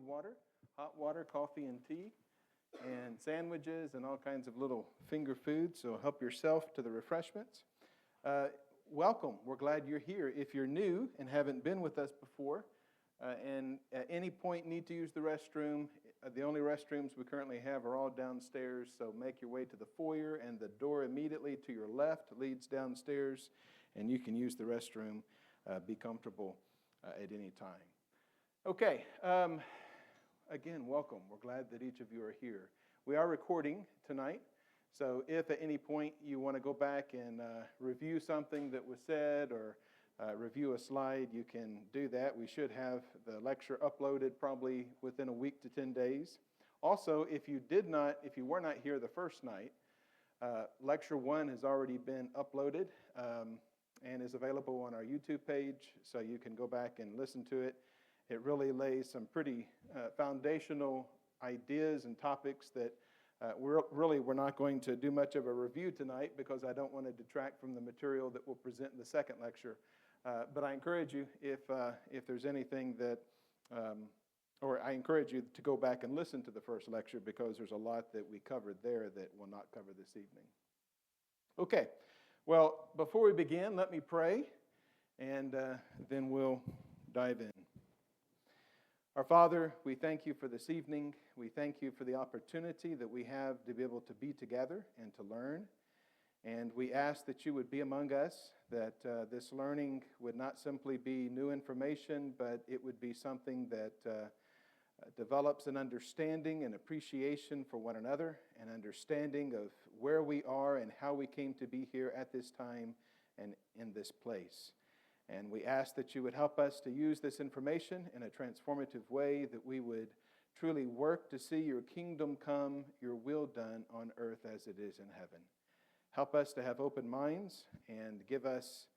water, hot water, coffee and tea, and sandwiches and all kinds of little finger foods, so help yourself to the refreshments. Welcome. We're glad you're here. If you're new and haven't been with us before, and at any point need to use the restroom, the only restrooms we currently have are all downstairs, so make your way to the foyer, and the door immediately to your left leads downstairs, and you can use the restroom. Be comfortable at any time. Okay, again, welcome. We're glad that each of you are here. We are recording tonight, so if at any point you want to go back and review something that was said or review a slide, you can do that. We should have the lecture uploaded probably within a week to 10 days. Also, if you were not here the first night, lecture 1 has already been uploaded and is available on our YouTube page, so you can go back and listen to it. It really lays some pretty foundational ideas and topics that we're not going to do much of a review tonight because I don't want to detract from the material that we'll present in the second lecture. But I encourage you, if there's anything that, or I encourage you to go back and listen to the first lecture because there's a lot that we covered there that we'll not cover this evening. Okay, well, before we begin, let me pray, and then we'll dive in. Our Father, we thank you for this evening. We thank you for the opportunity that we have to be able to be together and to learn. And we ask that you would be among us, that this learning would not simply be new information, but it would be something that develops an understanding and appreciation for one another, an understanding of where we are and how we came to be here at this time and in this place. And we ask that you would help us to use this information in a transformative way, that we would truly work to see your kingdom come, your will done on earth as it is in heaven. Help us to have open minds and give us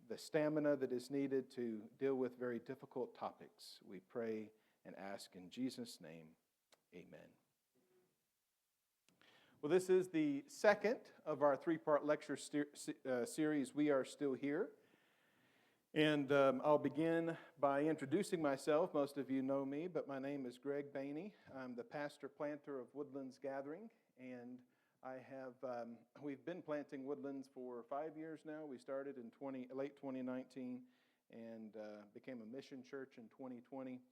the stamina that is needed to deal with very difficult topics. We pray and ask in Jesus' name, amen. Well, this is the second of our three-part lecture series, We Are Still Here. And I'll begin by introducing myself. Most of you know me, but my name is Greg Bainey. I'm the pastor-planter of Woodlands Gathering, and we've been planting woodlands for 5 years now. We started in late 2019 and became a mission church in 2020.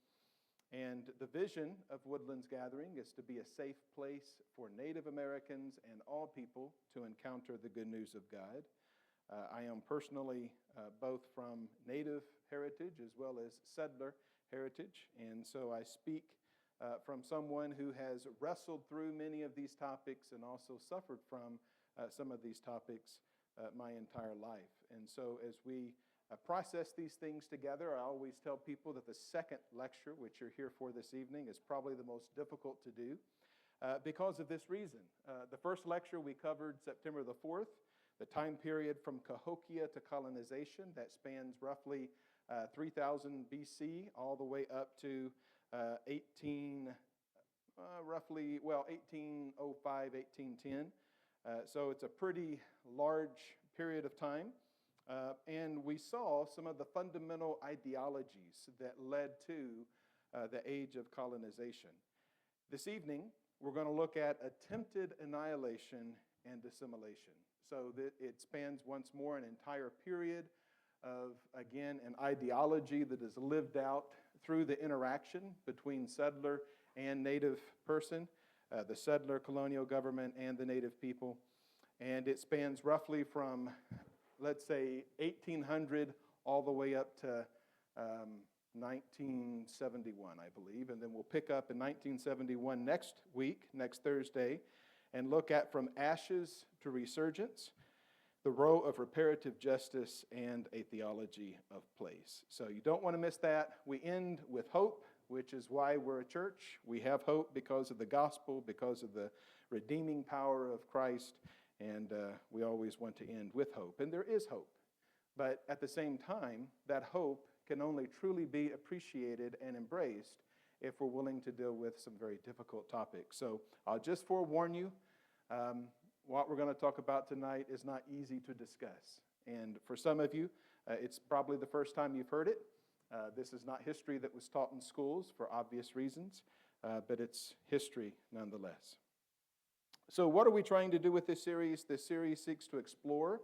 And the vision of Woodlands Gathering is to be a safe place for Native Americans and all people to encounter the good news of God. I am personally both from Native heritage as well as settler heritage, and so I speak from someone who has wrestled through many of these topics and also suffered from some of these topics my entire life. And so as we process these things together, I always tell people that the second lecture, which you're here for this evening, is probably the most difficult to do because of this reason. The first lecture we covered September the 4th, the time period from Cahokia to colonization that spans roughly 3000 BC all the way up to 1805, 1810. So it's a pretty large period of time. And we saw some of the fundamental ideologies that led to the age of colonization. This evening, we're going to look at attempted annihilation and assimilation. So it spans once more an entire period of, again, an ideology that is lived out through the interaction between settler and native person, the settler colonial government and the native people. And it spans roughly from, let's say, 1800 all the way up to 1971, I believe. And then we'll pick up in 1971 next Thursday, and look at From Ashes to Resurgence, the role of reparative justice and a theology of place. So you don't want to miss that. We end with hope, which is why we're a church. We have hope because of the gospel, because of the redeeming power of Christ, and we always want to end with hope. And there is hope. But at the same time, that hope can only truly be appreciated and embraced if we're willing to deal with some very difficult topics. So I'll just forewarn you, what we're going to talk about tonight is not easy to discuss. And for some of you, it's probably the first time you've heard it. This is not history that was taught in schools for obvious reasons, but it's history nonetheless. So what are we trying to do with this series? This series seeks to explore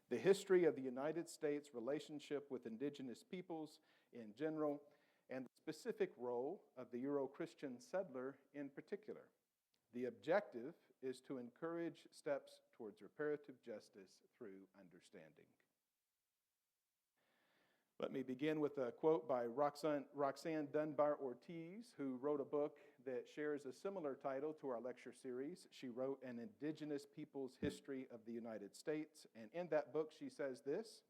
the history of the United States' relationship with indigenous peoples in general, and the specific role of the Euro-Christian settler in particular. The objective is to encourage steps towards reparative justice through understanding. Let me begin with a quote by Roxanne Dunbar Ortiz, who wrote a book that shares a similar title to our lecture series. She wrote An Indigenous People's History of the United States, and in that book she says this: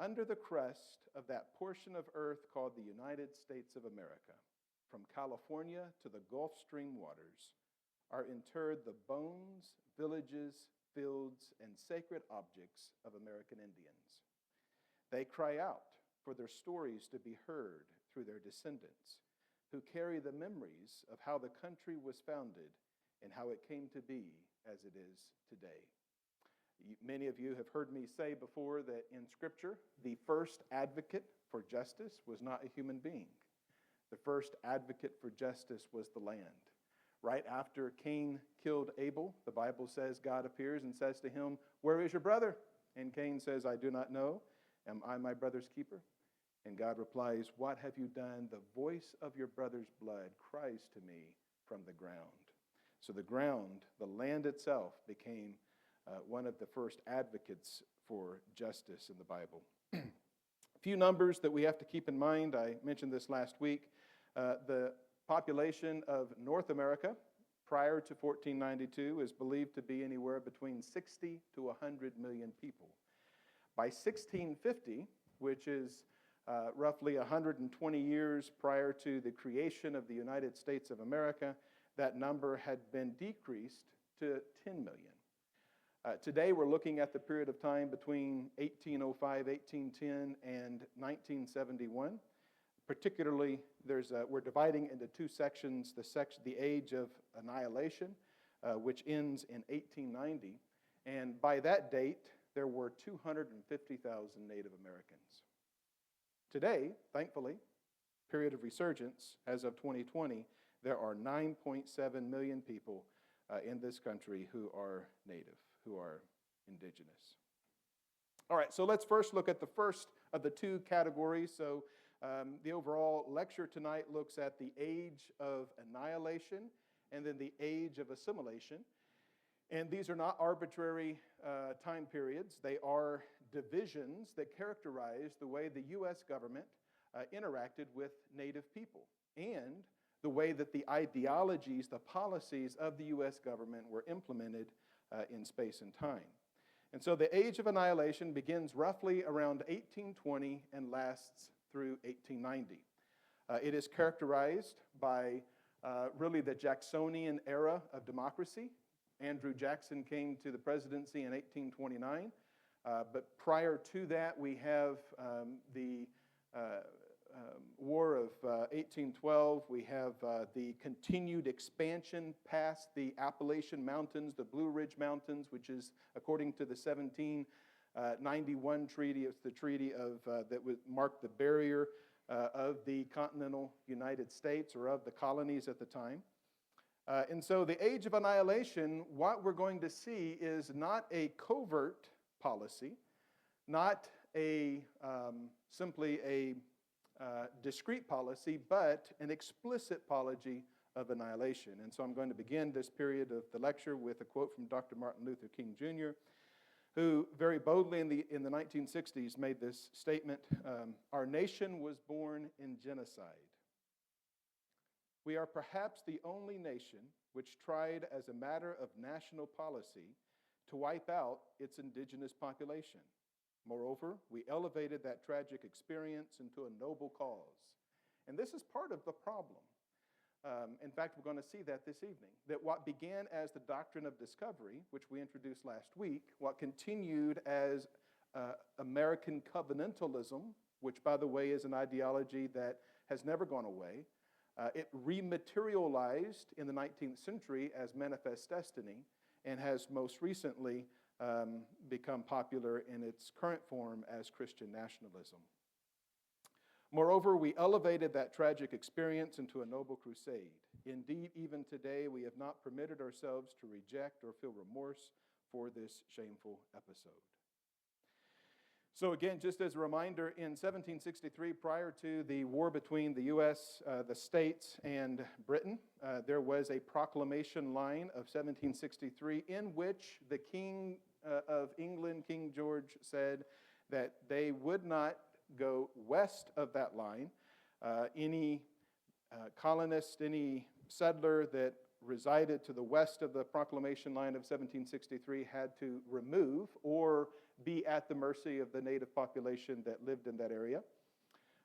"Under the crust of that portion of earth called the United States of America, from California to the Gulf Stream waters, are interred the bones, villages, fields, and sacred objects of American Indians. They cry out for their stories to be heard through their descendants, who carry the memories of how the country was founded and how it came to be as it is today." Many of you have heard me say before that in Scripture, the first advocate for justice was not a human being. The first advocate for justice was the land. Right after Cain killed Abel, the Bible says God appears and says to him, "Where is your brother?" And Cain says, "I do not know. Am I my brother's keeper?" And God replies, "What have you done? The voice of your brother's blood cries to me from the ground." So the ground, the land itself, became one of the first advocates for justice in the Bible. A few numbers that we have to keep in mind. I mentioned this last week. The population of North America prior to 1492 is believed to be anywhere between 60 to 100 million people. By 1650, which is roughly 120 years prior to the creation of the United States of America, that number had been decreased to 10 million. Today, we're looking at the period of time between 1805, 1810, and 1971. Particularly, we're dividing into two sections, the Age of Annihilation, which ends in 1890. And by that date, there were 250,000 Native Americans. Today, thankfully, period of resurgence, as of 2020, there are 9.7 million people in this country who are Native, who are indigenous. All right, so let's first look at the first of the two categories. So the overall lecture tonight looks at the age of annihilation and then the age of assimilation. And these are not arbitrary time periods. They are divisions that characterize the way the U.S. government interacted with Native people and the way that the ideologies, the policies of the U.S. government were implemented in space and time. And so the Age of Annihilation begins roughly around 1820 and lasts through 1890. It is characterized by really the Jacksonian era of democracy. Andrew Jackson came to the presidency in 1829, but prior to that we have the War of 1812. We have the continued expansion past the Appalachian Mountains, the Blue Ridge Mountains, which is, according to the 1791 treaty, it's the treaty that would mark the barrier of the continental United States, or of the colonies at the time. And so the Age of Annihilation, what we're going to see is not a covert policy, not simply a discrete policy, but an explicit policy of annihilation. And so I'm going to begin this period of the lecture with a quote from Dr. Martin Luther King Jr., who very boldly in the 1960s made this statement: "Our nation was born in genocide. We are perhaps the only nation which tried as a matter of national policy to wipe out its indigenous population. Moreover, we elevated that tragic experience into a noble cause." And this is part of the problem. In fact, we're going to see that this evening, that what began as the doctrine of discovery, which we introduced last week, what continued as American covenantalism, which, by the way, is an ideology that has never gone away, it rematerialized in the 19th century as manifest destiny and has most recently become popular in its current form as Christian nationalism. Moreover, we elevated that tragic experience into a noble crusade. Indeed, even today, we have not permitted ourselves to reject or feel remorse for this shameful episode. So again, just as a reminder, in 1763, prior to the war between the U.S., the states, and Britain, there was a proclamation line of 1763 in which the King of England, King George, said that they would not go west of that line. Any colonist, any settler that resided to the west of the proclamation line of 1763 had to remove or be at the mercy of the native population that lived in that area.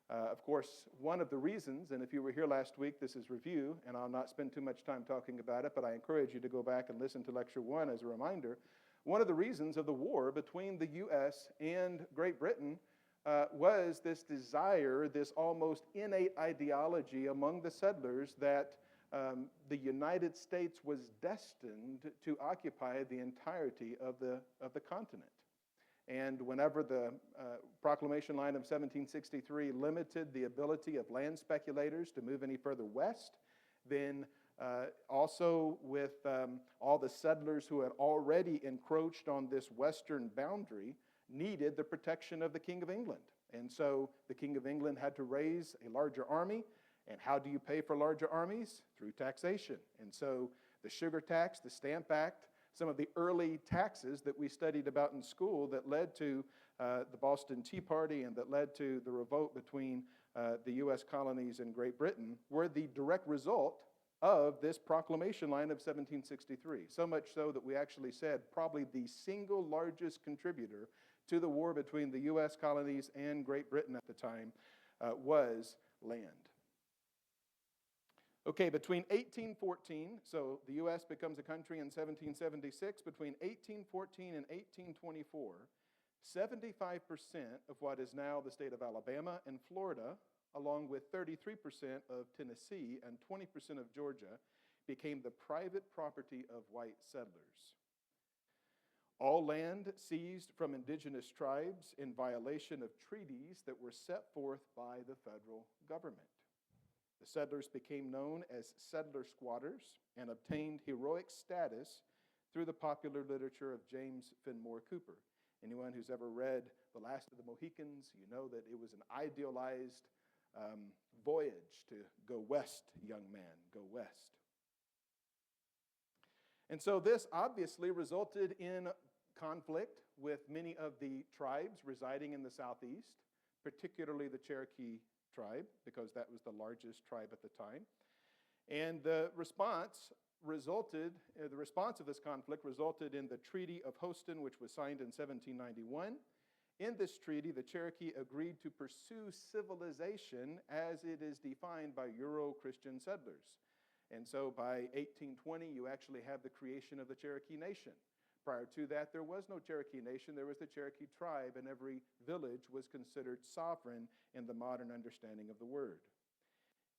Of course, one of the reasons, and if you were here last week, this is review, and I'll not spend too much time talking about it, but I encourage you to go back and listen to Lecture 1 as a reminder. One of the reasons of the war between the U.S. and Great Britain was this desire, this almost innate ideology among the settlers that the United States was destined to occupy the entirety of the continent. And whenever the proclamation line of 1763 limited the ability of land speculators to move any further west, then also with all the settlers who had already encroached on this western boundary needed the protection of the King of England. And so the King of England had to raise a larger army. And how do you pay for larger armies? Through taxation. And so the sugar tax, the Stamp Act, some of the early taxes that we studied about in school that led to the Boston Tea Party and that led to the revolt between the U.S. colonies and Great Britain were the direct result of this proclamation line of 1763. So much so that we actually said probably the single largest contributor to the war between the U.S. colonies and Great Britain at the time was land. Okay, between 1814, so the U.S. becomes a country in 1776, between 1814 and 1824, 75% of what is now the state of Alabama and Florida, along with 33% of Tennessee and 20% of Georgia, became the private property of white settlers. All land seized from indigenous tribes in violation of treaties that were set forth by the federal government. The settlers became known as settler squatters and obtained heroic status through the popular literature of James Fenimore Cooper. Anyone who's ever read The Last of the Mohicans, you know that it was an idealized voyage to go west, young man, go west. And so this obviously resulted in conflict with many of the tribes residing in the southeast, particularly the Cherokee tribe, because that was the largest tribe at the time. And the response of this conflict resulted in the Treaty of Houston, which was signed in 1791. In this treaty, the Cherokee agreed to pursue civilization as it is defined by Euro-Christian settlers. And so by 1820, you actually have the creation of the Cherokee Nation. Prior to that, there was no Cherokee Nation. There was the Cherokee tribe, and every village was considered sovereign in the modern understanding of the word.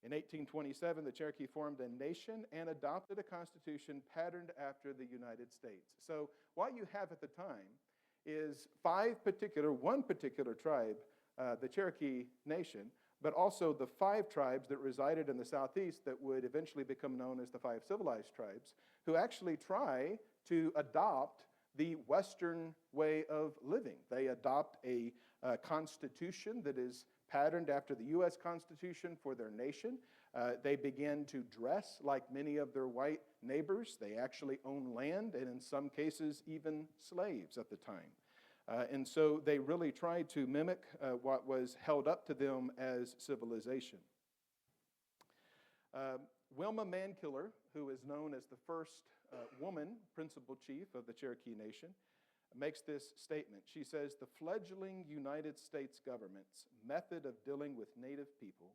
In 1827, the Cherokee formed a nation and adopted a constitution patterned after the United States. So what you have at the time is one particular tribe, the Cherokee Nation, but also the 5 tribes that resided in the southeast that would eventually become known as the 5 civilized tribes, who actually try to adopt the Western way of living. They adopt a constitution that is patterned after the U.S. Constitution for their nation. They begin to dress like many of their white neighbors. They actually own land, and in some cases, even slaves at the time. And so they really tried to mimic what was held up to them as civilization. Wilma Mankiller, who is known as the first woman principal chief of the Cherokee Nation, makes this statement. She says, "The fledgling United States government's method of dealing with Native people,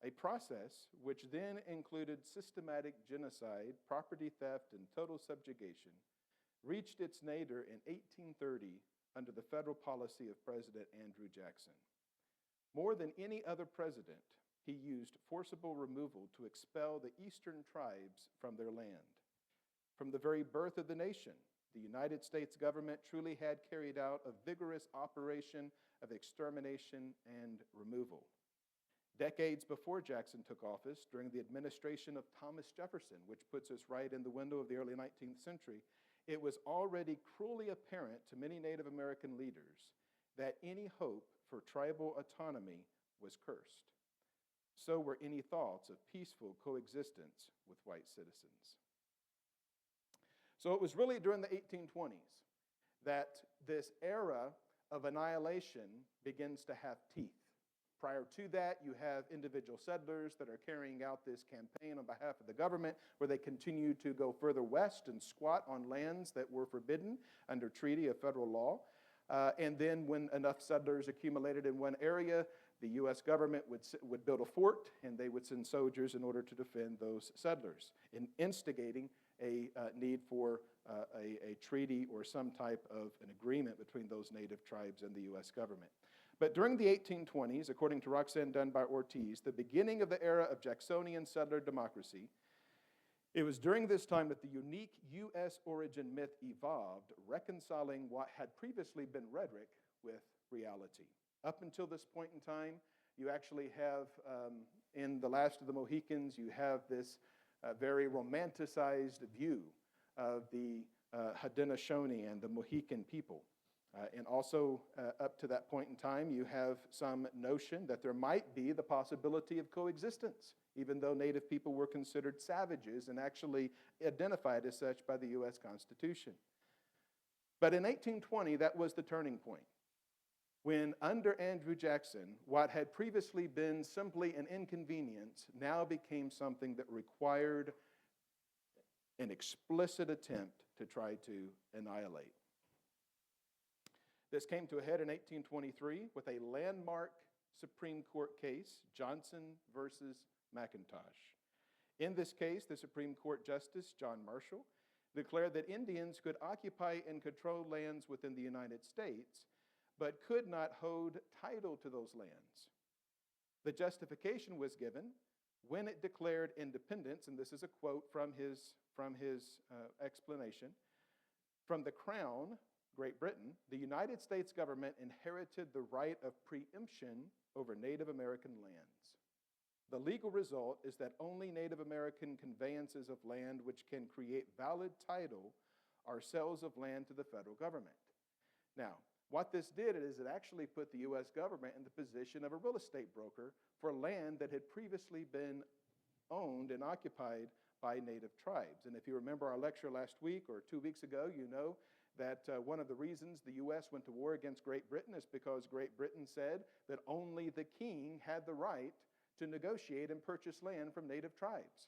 a process which then included systematic genocide, property theft, and total subjugation, reached its nadir in 1830 under the federal policy of President Andrew Jackson. More than any other president, he used forcible removal to expel the eastern tribes from their land. From the very birth of the nation, the United States government truly had carried out a vigorous operation of extermination and removal. Decades before Jackson took office, during the administration of Thomas Jefferson, which puts us right in the window of the early 19th century, it was already cruelly apparent to many Native American leaders that any hope for tribal autonomy was cursed. So were any thoughts of peaceful coexistence with white citizens. So it was really during the 1820s that this era of annihilation begins to have teeth. Prior to that, you have individual settlers that are carrying out this campaign on behalf of the government, where they continue to go further west and squat on lands that were forbidden under treaty of federal law. And then when enough settlers accumulated in one area, the U.S. government would build a fort, and they would send soldiers in order to defend those settlers, instigating a need for a treaty or some type of an agreement between those native tribes and the U.S. government. But during the 1820s, according to Roxanne Dunbar-Ortiz, the beginning of the era of Jacksonian settler democracy, it was during this time that the unique U.S. origin myth evolved, reconciling what had previously been rhetoric with reality. Up until this point in time, you actually have, in The Last of the Mohicans, you have this very romanticized view of the Haudenosaunee and the Mohican people. And also, up to that point in time, you have some notion that there might be the possibility of coexistence, even though Native people were considered savages and actually identified as such by the U.S. Constitution. But in 1820, that was the turning point, when under Andrew Jackson, what had previously been simply an inconvenience now became something that required an explicit attempt to try to annihilate. This came to a head in 1823 with a landmark Supreme Court case, Johnson versus McIntosh. In this case, the Supreme Court Justice, John Marshall, declared that Indians could occupy and control lands within the United States, but could not hold title to those lands. The justification was given when it declared independence, and this is a quote from his explanation, from the Crown, Great Britain, the United States government inherited the right of preemption over Native American lands. The legal result is that only Native American conveyances of land which can create valid title are sales of land to the federal government. Now, what this did is it actually put the U.S. government in the position of a real estate broker for land that had previously been owned and occupied by Native tribes. And if you remember our lecture last week or 2 weeks ago, you know that one of the reasons the U.S. went to war against Great Britain is because Great Britain said that only the king had the right to negotiate and purchase land from Native tribes.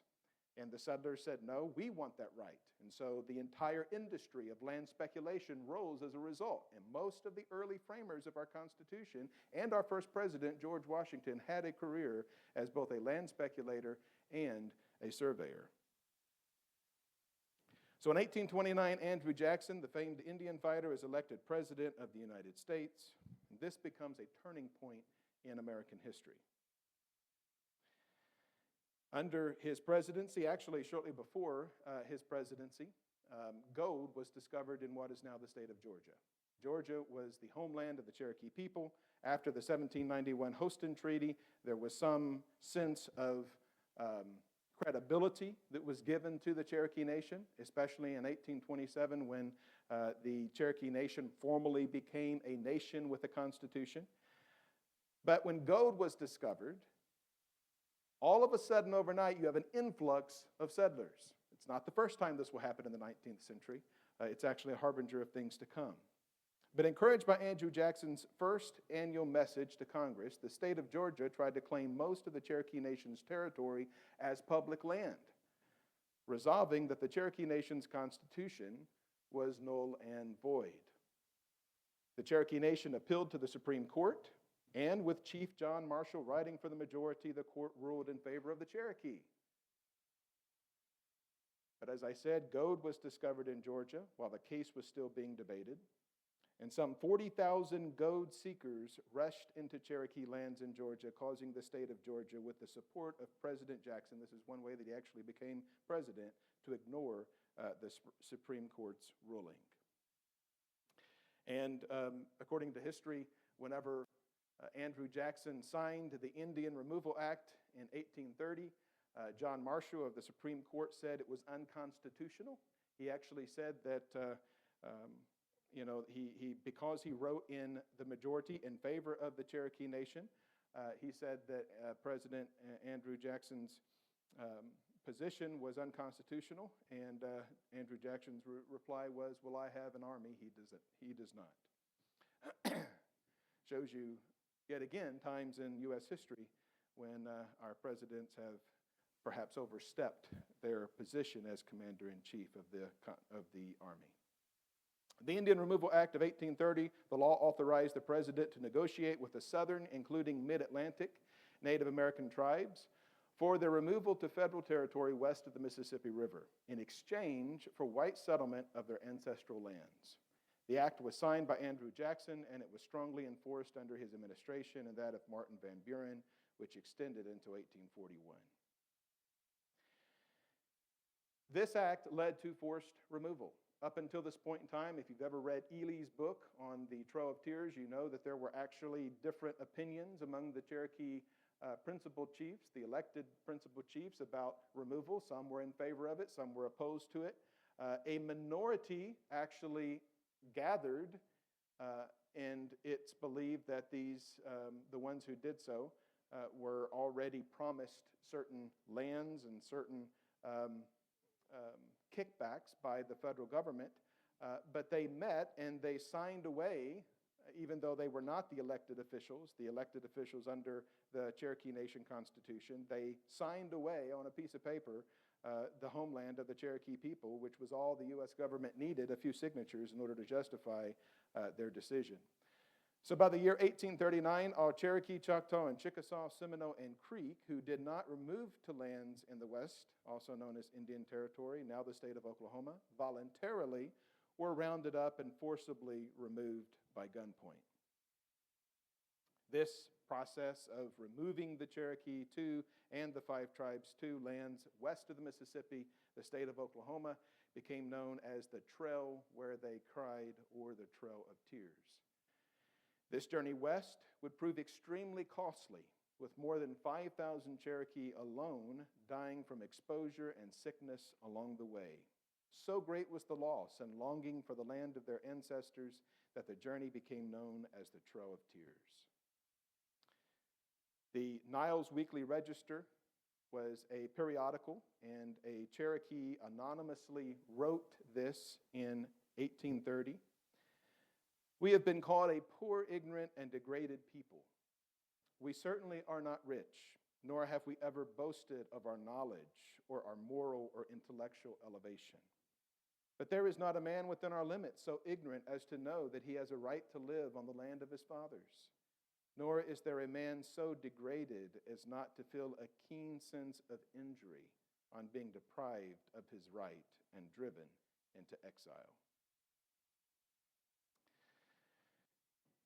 And the settlers said, no, we want that right. And so the entire industry of land speculation rose as a result. And most of the early framers of our Constitution and our first president, George Washington, had a career as both a land speculator and a surveyor. So in 1829, Andrew Jackson, the famed Indian fighter, is elected president of the United States. And this becomes a turning point in American history. Under his presidency, actually shortly before his presidency, gold was discovered in what is now the state of Georgia. Georgia was the homeland of the Cherokee people. After the 1791 Holston Treaty, there was some sense of credibility that was given to the Cherokee Nation, especially in 1827 when the Cherokee Nation formally became a nation with a constitution. But when gold was discovered, all of a sudden overnight you have an influx of settlers. It's not the first time this will happen in the 19th century. It's actually a harbinger of things to come. But encouraged by Andrew Jackson's first annual message to Congress, the state of Georgia tried to claim most of the Cherokee Nation's territory as public land, resolving that the Cherokee Nation's constitution was null and void. The Cherokee Nation appealed to the Supreme Court, and with Chief John Marshall writing for the majority, the court ruled in favor of the Cherokee. But as I said, gold was discovered in Georgia while the case was still being debated. And some 40,000 gold seekers rushed into Cherokee lands in Georgia, causing the state of Georgia, with the support of President Jackson, this is one way that he actually became president, to ignore the Supreme Court's ruling. And according to history, whenever Andrew Jackson signed the Indian Removal Act in 1830. John Marshall of the Supreme Court said it was unconstitutional. He actually said that, because he wrote in the majority in favor of the Cherokee Nation, he said that President Andrew Jackson's position was unconstitutional, and Andrew Jackson's reply was, "Well, I have an army, he does not." Shows you, yet again, times in U.S. history when our presidents have perhaps overstepped their position as commander-in-chief of the Army. The Indian Removal Act of 1830, the law authorized the president to negotiate with the southern, including mid-Atlantic, Native American tribes for their removal to federal territory west of the Mississippi River in exchange for white settlement of their ancestral lands. The act was signed by Andrew Jackson, and it was strongly enforced under his administration and that of Martin Van Buren, which extended into 1841. This act led to forced removal. Up until this point in time, if you've ever read Ely's book on the Trail of Tears, you know that there were actually different opinions among the Cherokee principal chiefs, the elected principal chiefs, about removal. Some were in favor of it, some were opposed to it. A minority actually gathered, and it's believed that the ones who did so, were already promised certain lands and certain kickbacks by the federal government, but they met and they signed away, even though they were not the elected officials under the Cherokee Nation Constitution, they signed away on a piece of paper the homeland of the Cherokee people, which was all the U.S. government needed, a few signatures, in order to justify their decision. So by the year 1839, all Cherokee, Choctaw, and Chickasaw, Seminole, and Creek who did not remove to lands in the West, also known as Indian Territory, now the state of Oklahoma, voluntarily were rounded up and forcibly removed by gunpoint. This process of removing the Cherokee to and the five tribes to lands west of the Mississippi, the state of Oklahoma, became known as the Trail Where They Cried, or the Trail of Tears. This journey west would prove extremely costly, with more than 5,000 Cherokee alone dying from exposure and sickness along the way. So great was the loss and longing for the land of their ancestors that the journey became known as the Trail of Tears. The Niles Weekly Register was a periodical, and a Cherokee anonymously wrote this in 1830. "We have been called a poor, ignorant, and degraded people. We certainly are not rich, nor have we ever boasted of our knowledge or our moral or intellectual elevation. But there is not a man within our limits so ignorant as to know that he has a right to live on the land of his fathers. Nor is there a man so degraded as not to feel a keen sense of injury on being deprived of his right and driven into exile."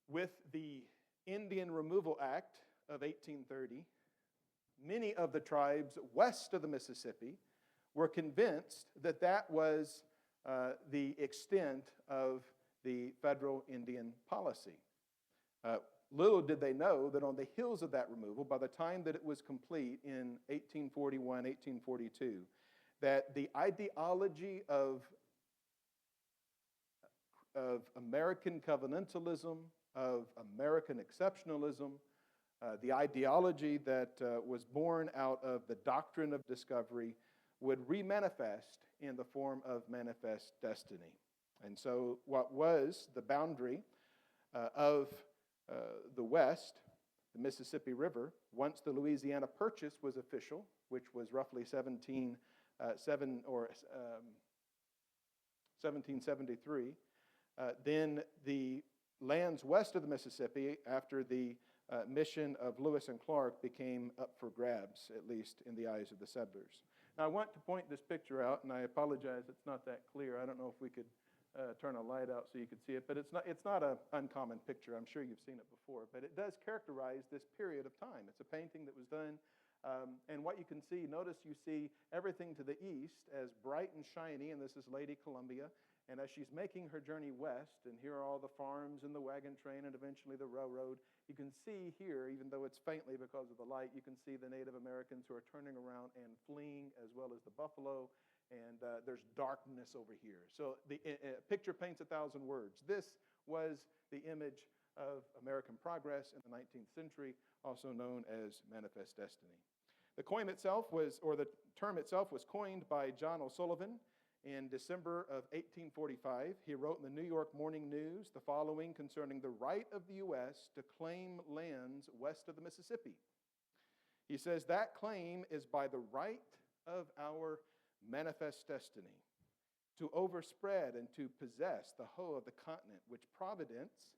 With the Indian Removal Act of 1830, many of the tribes west of the Mississippi were convinced that that was the extent of the federal Indian policy. Little did they know that on the heels of that removal, by the time that it was complete in 1841, 1842, that the ideology of American covenantalism, of American exceptionalism, the ideology that was born out of the doctrine of discovery would remanifest in the form of manifest destiny. And so what was the boundary of the West, the Mississippi River, once the Louisiana Purchase was official, which was roughly 1773, then the lands west of the Mississippi, after the mission of Lewis and Clark, became up for grabs, at least in the eyes of the settlers. Now, I want to point this picture out, and I apologize it's not that clear. I don't know if we could turn a light out so you could see it, but it's not an uncommon picture. I'm sure you've seen it before, but it does characterize this period of time. It's a painting that was done, and what you can see, notice you see everything to the east as bright and shiny, and this is Lady Columbia, And as she's making her journey west, and here are all the farms and the wagon train and eventually the railroad, you can see here, even though it's faintly because of the light, you can see the Native Americans who are turning around and fleeing, as well as the buffalo, and there's darkness over here. So the picture paints 1,000 words. This was the image of American progress in the 19th century, also known as Manifest Destiny. The coin itself was, or the term itself was coined by John O'Sullivan in December of 1845. He wrote in the New York Morning News the following concerning the right of the U.S. to claim lands west of the Mississippi. He says, that claim is by the right of our manifest destiny to overspread and to possess the whole of the continent which Providence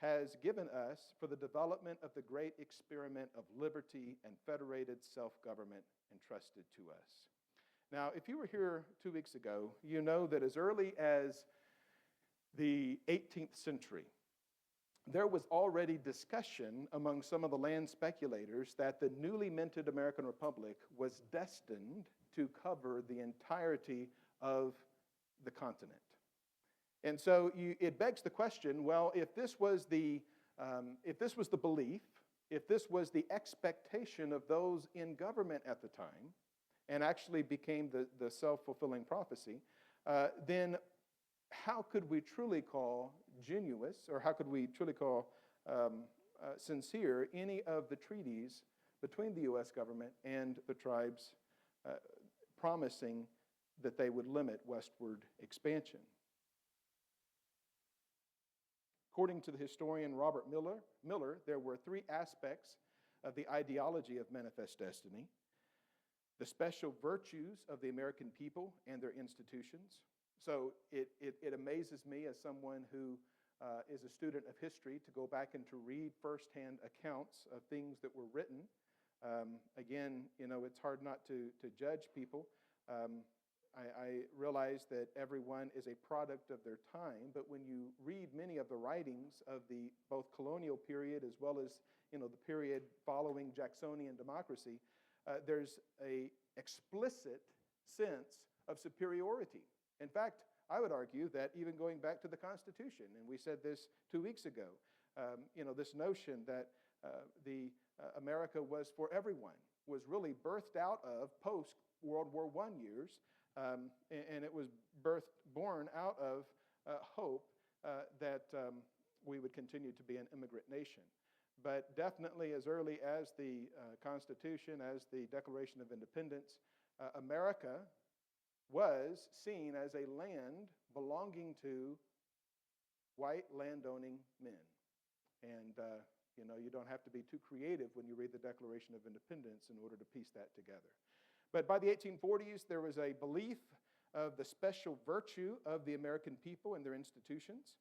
has given us for the development of the great experiment of liberty and federated self-government entrusted to us. Now, if you were here 2 weeks ago, you know that as early as the 18th century, there was already discussion among some of the land speculators that the newly minted American Republic was destined to cover the entirety of the continent. And so it begs the question, well, if this was the belief, if this was the expectation of those in government at the time, and actually became the self-fulfilling prophecy, then how could we truly call genuine, or how could we truly call sincere any of the treaties between the U.S. government and the tribes promising that they would limit westward expansion? According to the historian Robert Miller, there were 3 aspects of the ideology of Manifest Destiny: the special virtues of the American people and their institutions. So it amazes me as someone who is a student of history to go back and to read firsthand accounts of things that were written. Again, it's hard not to judge people. I realize that everyone is a product of their time, but when you read many of the writings of the both colonial period as well as the period following Jacksonian democracy, there's a explicit sense of superiority. In fact, I would argue that even going back to the Constitution, and we said this 2 weeks ago, this notion that America was for everyone was really birthed out of post-World War I years, and it was born out of hope that we would continue to be an immigrant nation. But definitely as early as the Constitution, as the Declaration of Independence, America was seen as a land belonging to white landowning men. And, you don't have to be too creative when you read the Declaration of Independence in order to piece that together. But by the 1840s, there was a belief of the special virtue of the American people and their institutions.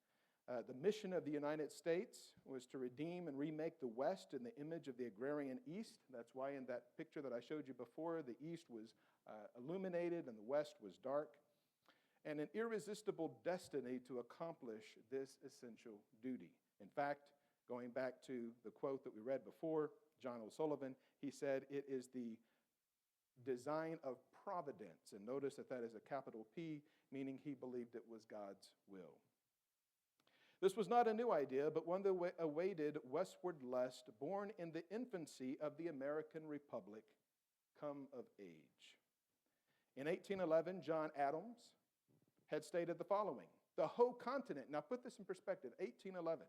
The mission of the United States was to redeem and remake the West in the image of the agrarian East. That's why in that picture that I showed you before, the East was illuminated and the West was dark. And an irresistible destiny to accomplish this essential duty. In fact, going back to the quote that we read before, John O'Sullivan, he said, it is the design of providence. And notice that that is a capital P, meaning he believed it was God's will. This was not a new idea, but one that awaited westward lust, born in the infancy of the American Republic, come of age. In 1811, John Adams had stated the following: the whole continent, now put this in perspective, 1811,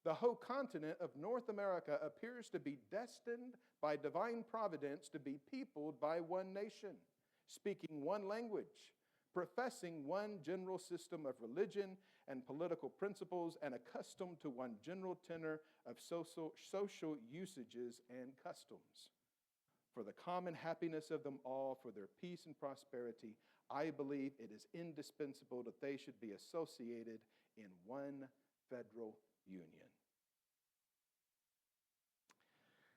the whole continent of North America appears to be destined by divine providence to be peopled by one nation, speaking one language, professing one general system of religion and political principles, and accustomed to one general tenor of social usages and customs. For the common happiness of them all, for their peace and prosperity, I believe it is indispensable that they should be associated in one federal union.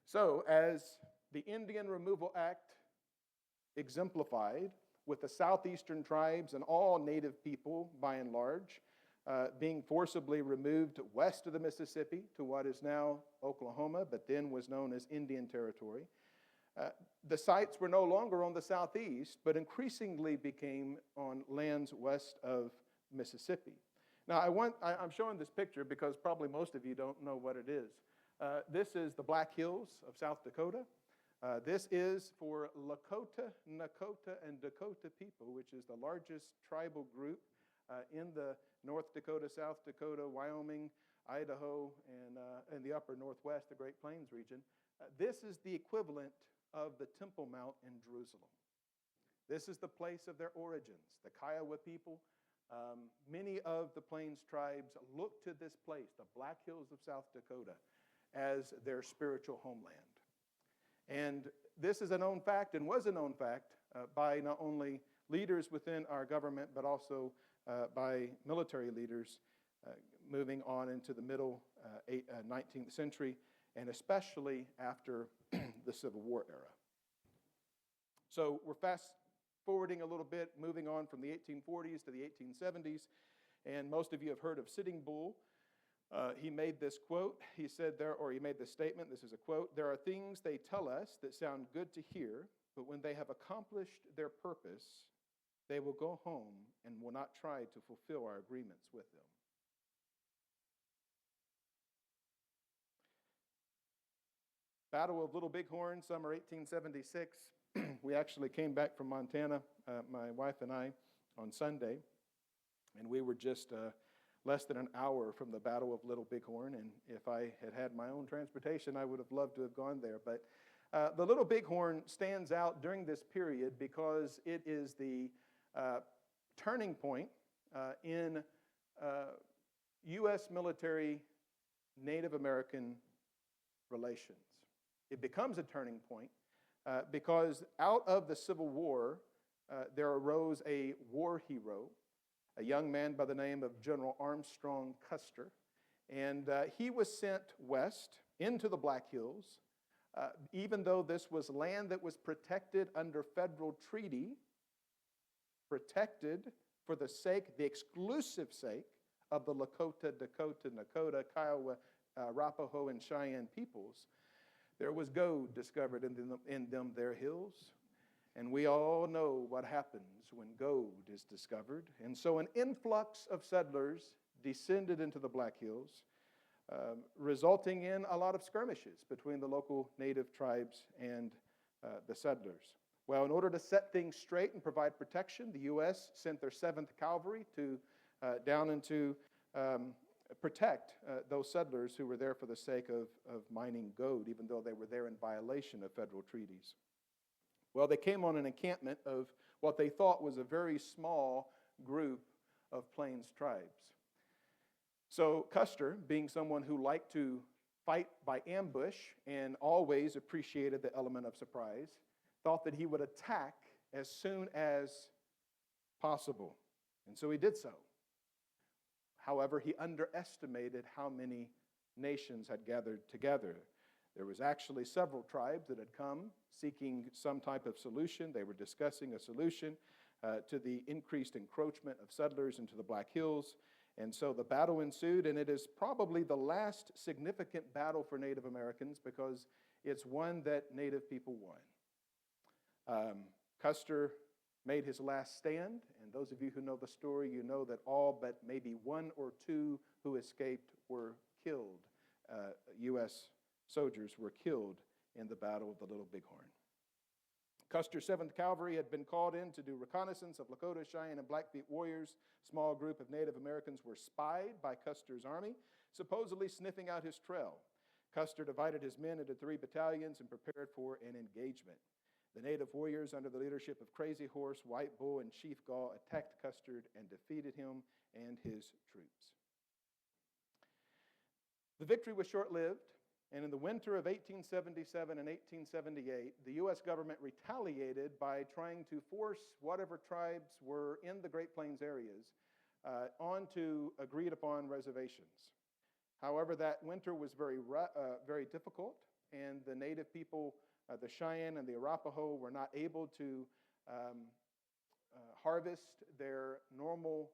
So, as the Indian Removal Act exemplified, with the southeastern tribes and all native people, by and large, being forcibly removed west of the Mississippi to what is now Oklahoma, but then was known as Indian Territory. The sites were no longer on the southeast, but increasingly became on lands west of Mississippi. Now, I'm showing this picture because probably most of you don't know what it is. This is the Black Hills of South Dakota. This is for Lakota, Nakota, and Dakota people, which is the largest tribal group in the North Dakota, South Dakota, Wyoming, Idaho, and the upper Northwest, the Great Plains region. This is the equivalent of the Temple Mount in Jerusalem. This is the place of their origins, the Kiowa people. Many of the Plains tribes look to this place, the Black Hills of South Dakota, as their spiritual homeland. And this is a known fact and was a known fact by not only leaders within our government, but also by military leaders moving on into the middle 19th century, and especially after the Civil War era. So we're fast forwarding a little bit, moving on from the 1840s to the 1870s, and most of you have heard of Sitting Bull. He made this quote. He said he made this statement. This is a quote: "There are things they tell us that sound good to hear, but when they have accomplished their purpose, they will go home and will not try to fulfill our agreements with them." Battle of Little Bighorn, summer 1876. We actually came back from Montana, my wife and I, on Sunday, and we were just less than an hour from the Battle of Little Bighorn, and if I had had my own transportation, I would have loved to have gone there. But the Little Bighorn stands out during this period because it is the turning point in U.S. military Native American relations. It becomes a turning point because out of the Civil War, there arose a war hero, a young man by the name of General Armstrong Custer. And he was sent west into the Black Hills, even though this was land that was protected under federal treaty, protected for the exclusive sake of the Lakota, Dakota, Nakota, Kiowa, Arapaho, and Cheyenne peoples. There was gold discovered in them their hills, and we all know what happens when gold is discovered. And so an influx of settlers descended into the Black Hills, resulting in a lot of skirmishes between the local native tribes and the settlers. Well, in order to set things straight and provide protection, the U.S. sent their 7th Cavalry down into protect those settlers who were there for the sake of mining gold, even though they were there in violation of federal treaties. Well, they came on an encampment of what they thought was a very small group of Plains tribes. So Custer, being someone who liked to fight by ambush and always appreciated the element of surprise, thought that he would attack as soon as possible. And so he did so. However, he underestimated how many nations had gathered together. There was actually several tribes that had come seeking some type of solution. They were discussing a solution to the increased encroachment of settlers into the Black Hills. And so the battle ensued, and it is probably the last significant battle for Native Americans because it's one that Native people won. Custer made his last stand, and those of you who know the story, you know that all but maybe 1 or 2 who escaped were killed. U.S. soldiers were killed in the Battle of the Little Bighorn. Custer's 7th Cavalry had been called in to do reconnaissance of Lakota, Cheyenne, and Blackfeet warriors. A small group of Native Americans were spied by Custer's army, supposedly sniffing out his trail. Custer divided his men into 3 battalions and prepared for an engagement. The Native warriors, under the leadership of Crazy Horse, White Bull, and Chief Gaw, attacked Custer and defeated him and his troops. The victory was short-lived, and in the winter of 1877 and 1878, the U.S. government retaliated by trying to force whatever tribes were in the Great Plains areas onto agreed-upon reservations. However, that winter was very difficult, and the Native people, the Cheyenne and the Arapaho, were not able to harvest their normal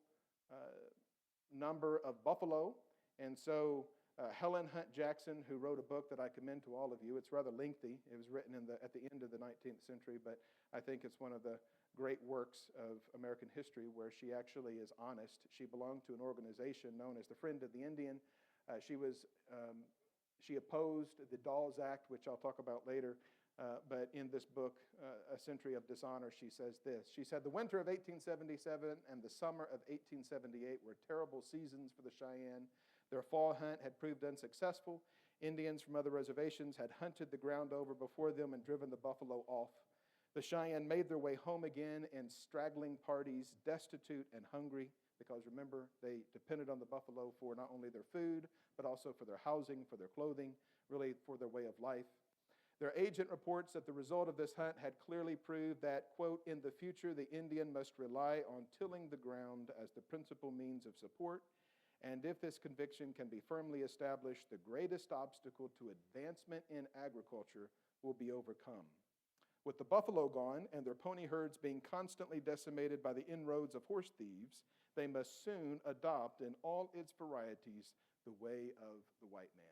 number of buffalo, and so Helen Hunt Jackson, who wrote a book that I commend to all of you. It's rather lengthy. It was written at the end of the 19th century, but I think it's one of the great works of American history where she actually is honest. She belonged to an organization known as the Friend of the Indian. She opposed the Dawes Act, which I'll talk about later. But in this book, A Century of Dishonor, she says this. She said, "The winter of 1877 and the summer of 1878 were terrible seasons for the Cheyenne. Their fall hunt had proved unsuccessful. Indians from other reservations had hunted the ground over before them and driven the buffalo off. The Cheyenne made their way home again in straggling parties, destitute and hungry, because remember, they depended on the buffalo for not only their food, but also for their housing, for their clothing, really for their way of life. Their agent reports that the result of this hunt had clearly proved that, quote, in the future, the Indian must rely on tilling the ground as the principal means of support. And if this conviction can be firmly established, the greatest obstacle to advancement in agriculture will be overcome. With the buffalo gone and their pony herds being constantly decimated by the inroads of horse thieves, they must soon adopt in all its varieties the way of the white man."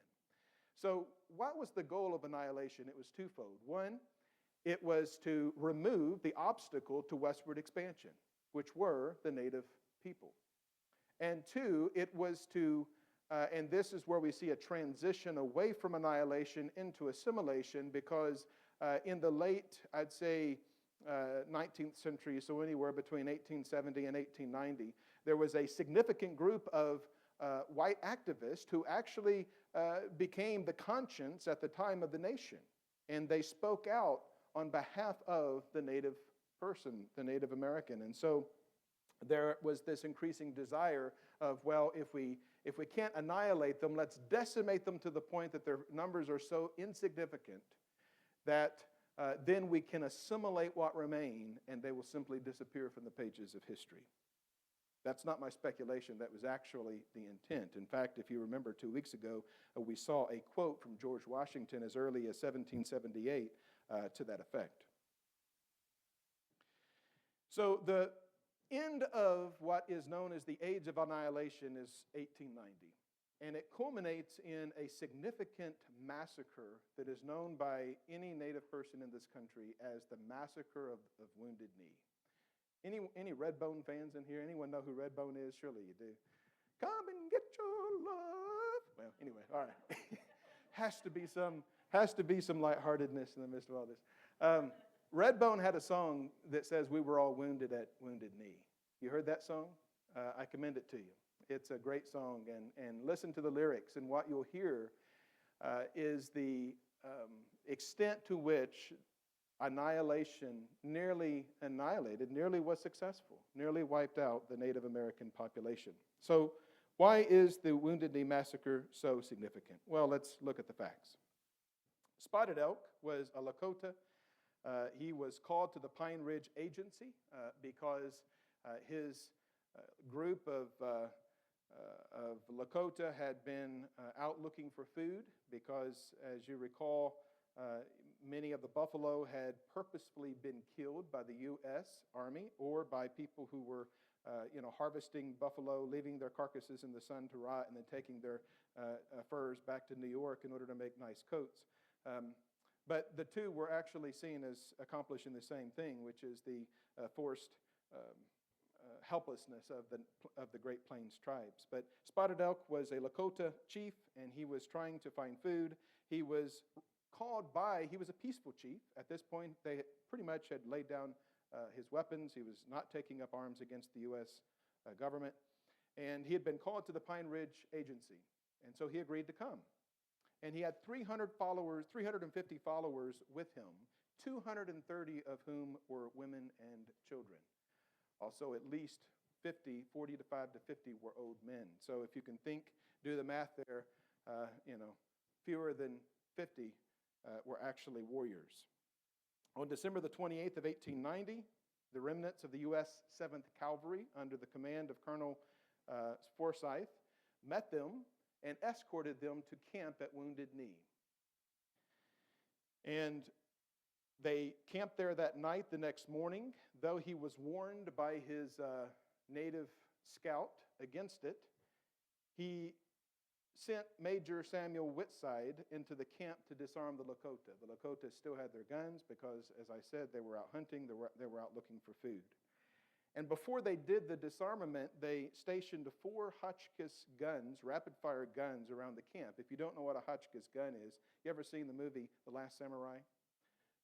So what was the goal of annihilation? It was twofold. One, it was to remove the obstacle to westward expansion, which were the native people. And two, it was to, and this is where we see a transition away from annihilation into assimilation, because in the late, I'd say, 19th century, so anywhere between 1870 and 1890, there was a significant group of white activists who actually became the conscience at the time of the nation. And they spoke out on behalf of the native person, the Native American. And so there was this increasing desire of, well, if we can't annihilate them, let's decimate them to the point that their numbers are so insignificant that then we can assimilate what remain and they will simply disappear from the pages of history. That's not my speculation. That was actually the intent. In fact, if you remember 2 weeks ago, we saw a quote from George Washington as early as 1778 to that effect. So the end of what is known as the Age of Annihilation is 1890. And it culminates in a significant massacre that is known by any native person in this country as the Massacre of Wounded Knee. Any Redbone fans in here? Anyone know who Redbone is? Surely you do. Come and get your love. Well, anyway, all right. has to be some lightheartedness in the midst of all this. Redbone had a song that says, "We were all wounded at Wounded Knee." You heard that song? I commend it to you. It's a great song, and listen to the lyrics, and what you'll hear is the extent to which annihilation nearly was successful, nearly wiped out the Native American population. So why is the Wounded Knee Massacre so significant? Well, let's look at the facts. Spotted Elk was a Lakota. He was called to the Pine Ridge Agency because his group of Lakota had been out looking for food because, as you recall, many of the buffalo had purposefully been killed by the U.S. Army or by people who were harvesting buffalo, leaving their carcasses in the sun to rot, and then taking their furs back to New York in order to make nice coats. But the two were actually seen as accomplishing the same thing, which is the forced helplessness of the Great Plains tribes. But Spotted Elk was a Lakota chief, and he was trying to find food. He was a peaceful chief. At this point, they pretty much had laid down his weapons. He was not taking up arms against the U.S. Government. And he had been called to the Pine Ridge Agency. And so he agreed to come. And he had 350 followers with him, 230 of whom were women and children. Also, at least 45 to 50 were old men. So if you can do the math there, fewer than 50 were actually warriors. On December the 28th of 1890, the remnants of the U.S. 7th Cavalry, under the command of Colonel Forsyth, met them and escorted them to camp at Wounded Knee. And they camped there that night. The next morning, though he was warned by his native scout against it, he sent Major Samuel Whitside into the camp to disarm the Lakota. The Lakota still had their guns because, as I said, they were out hunting, they were out looking for food. And before they did the disarmament, they stationed 4 Hotchkiss guns, rapid-fire guns, around the camp. If you don't know what a Hotchkiss gun is, you ever seen the movie The Last Samurai?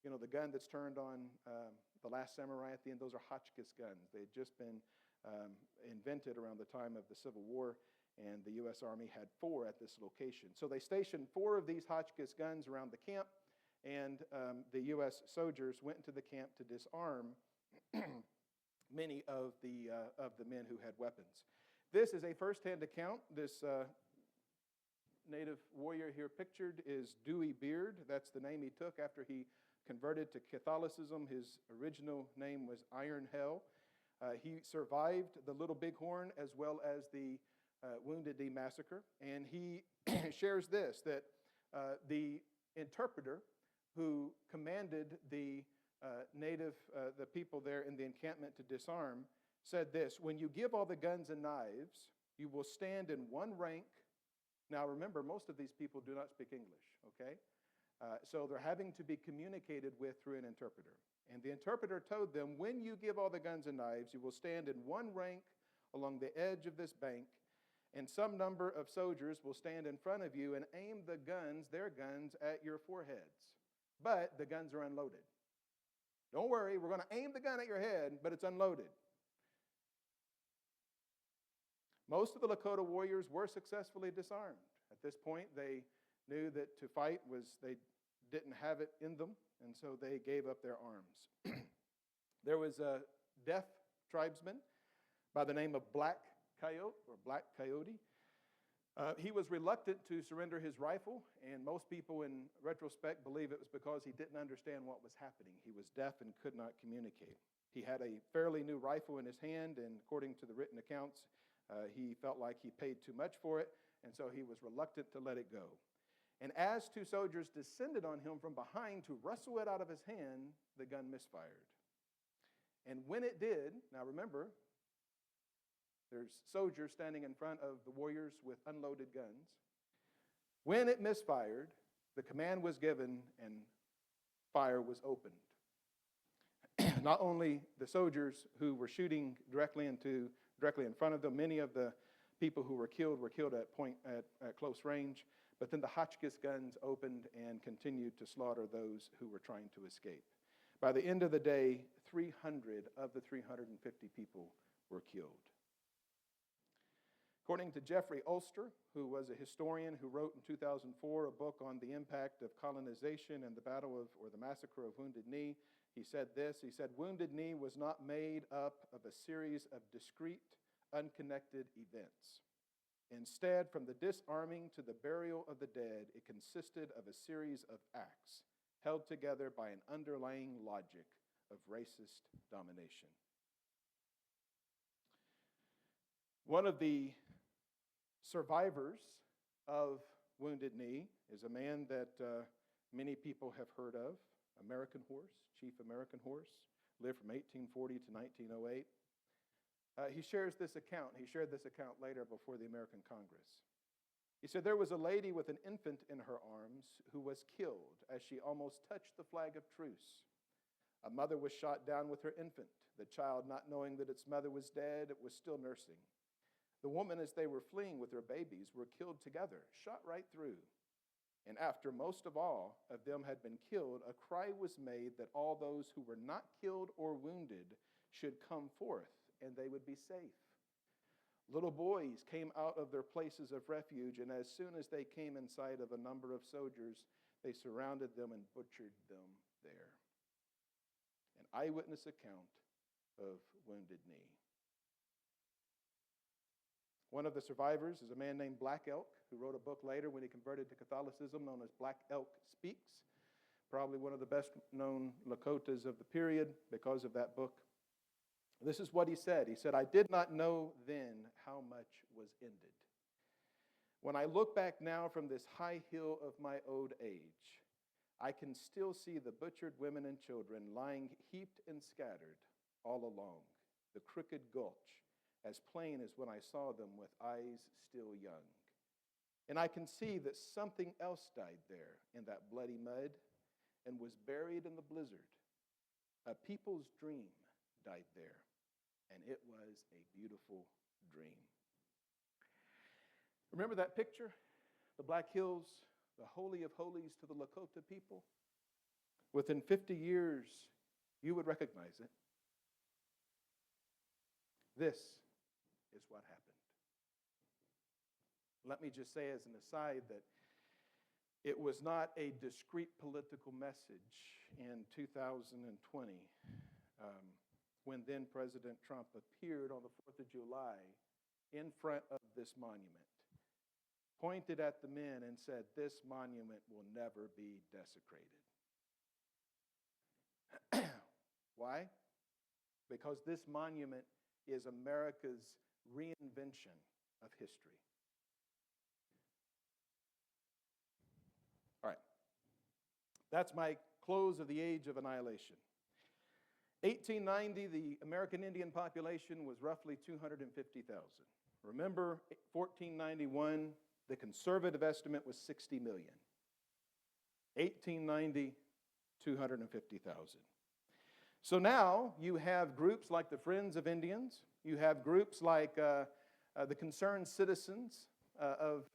You know, the gun that's turned on The Last Samurai at the end, those are Hotchkiss guns. They had just been invented around the time of the Civil War, and the U.S. Army had 4 at this location. So they stationed 4 of these Hotchkiss guns around the camp, and the U.S. soldiers went into the camp to disarm many of the men who had weapons. This is a first-hand account. This native warrior here pictured is Dewey Beard. That's the name he took after he converted to Catholicism. His original name was Iron Hell. He survived the Little Bighorn as well as the Wounded Knee Massacre. And he shares this, that the interpreter who commanded the the people there in the encampment to disarm, said this: when you give all the guns and knives, you will stand in one rank. Now remember, most of these people do not speak English, okay? So they're having to be communicated with through an interpreter. And the interpreter told them, when you give all the guns and knives, you will stand in one rank along the edge of this bank, and some number of soldiers will stand in front of you and aim the guns, their guns, at your foreheads. But the guns are unloaded. Don't worry, we're going to aim the gun at your head, but it's unloaded. Most of the Lakota warriors were successfully disarmed. At this point, they knew that to fight they didn't have it in them, and so they gave up their arms. There was a deaf tribesman by the name of Black Coyote. He was reluctant to surrender his rifle, and most people in retrospect believe it was because he didn't understand what was happening. He was deaf and could not communicate. He had a fairly new rifle in his hand, and according to the written accounts, he felt like he paid too much for it, and so he was reluctant to let it go. And as 2 soldiers descended on him from behind to wrestle it out of his hand, the gun misfired. And when it did, now remember, there's soldiers standing in front of the warriors with unloaded guns. When it misfired, the command was given and fire was opened. Not only the soldiers who were shooting directly in front of them, many of the people who were killed at close range, but then the Hotchkiss guns opened and continued to slaughter those who were trying to escape. By the end of the day, 300 of the 350 people were killed. According to Jeffrey Ulster, who was a historian who wrote in 2004 a book on the impact of colonization and the massacre of Wounded Knee, he said this. He said, Wounded Knee was not made up of a series of discrete, unconnected events. Instead, from the disarming to the burial of the dead, it consisted of a series of acts held together by an underlying logic of racist domination. One of the survivors of Wounded Knee is a man that many people have heard of, American Horse, Chief American Horse, lived from 1840 to 1908. He shared this account later before the American Congress. He said, there was a lady with an infant in her arms who was killed as she almost touched the flag of truce. A mother was shot down with her infant. The child, not knowing that its mother was dead, was still nursing. The woman, as they were fleeing with their babies, were killed together, shot right through. And after most of all of them had been killed, a cry was made that all those who were not killed or wounded should come forth, and they would be safe. Little boys came out of their places of refuge, and as soon as they came in sight of a number of soldiers, they surrounded them and butchered them there. An eyewitness account of Wounded Knee. One of the survivors is a man named Black Elk, who wrote a book later when he converted to Catholicism known as Black Elk Speaks. Probably one of the best known Lakotas of the period because of that book. This is what he said. He said, I did not know then how much was ended. When I look back now from this high hill of my old age, I can still see the butchered women and children lying heaped and scattered all along the crooked gulch, as plain as when I saw them with eyes still young. And I can see that something else died there in that bloody mud and was buried in the blizzard. A people's dream died there, and it was a beautiful dream. Remember that picture? The Black Hills, the Holy of Holies to the Lakota people? Within 50 years, you would recognize it. This is what happened. Let me just say as an aside that it was not a discrete political message in 2020 when then President Trump appeared on the 4th of July in front of this monument, pointed at the men and said, "This monument will never be desecrated." Why? Because this monument is America's reinvention of history. All right. That's my close of the age of annihilation. 1890, the American Indian population was roughly 250,000. Remember, 1491, the conservative estimate was 60 million. 1890, 250,000. So now you have groups like the Friends of Indians. You have groups like the Concerned Citizens of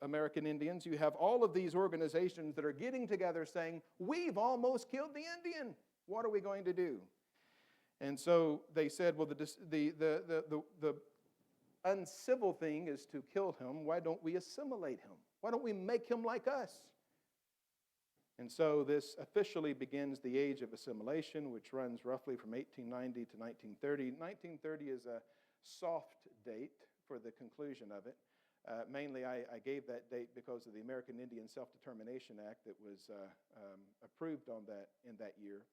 American Indians. You have all of these organizations that are getting together saying, "We've almost killed the Indian. What are we going to do?" And so they said, well, the uncivil thing is to kill him. Why don't we assimilate him? Why don't we make him like us? And so this officially begins the age of assimilation, which runs roughly from 1890 to 1930. 1930 is a soft date for the conclusion of it. Mainly, I gave that date because of the American Indian Self-Determination Act that was approved in that year.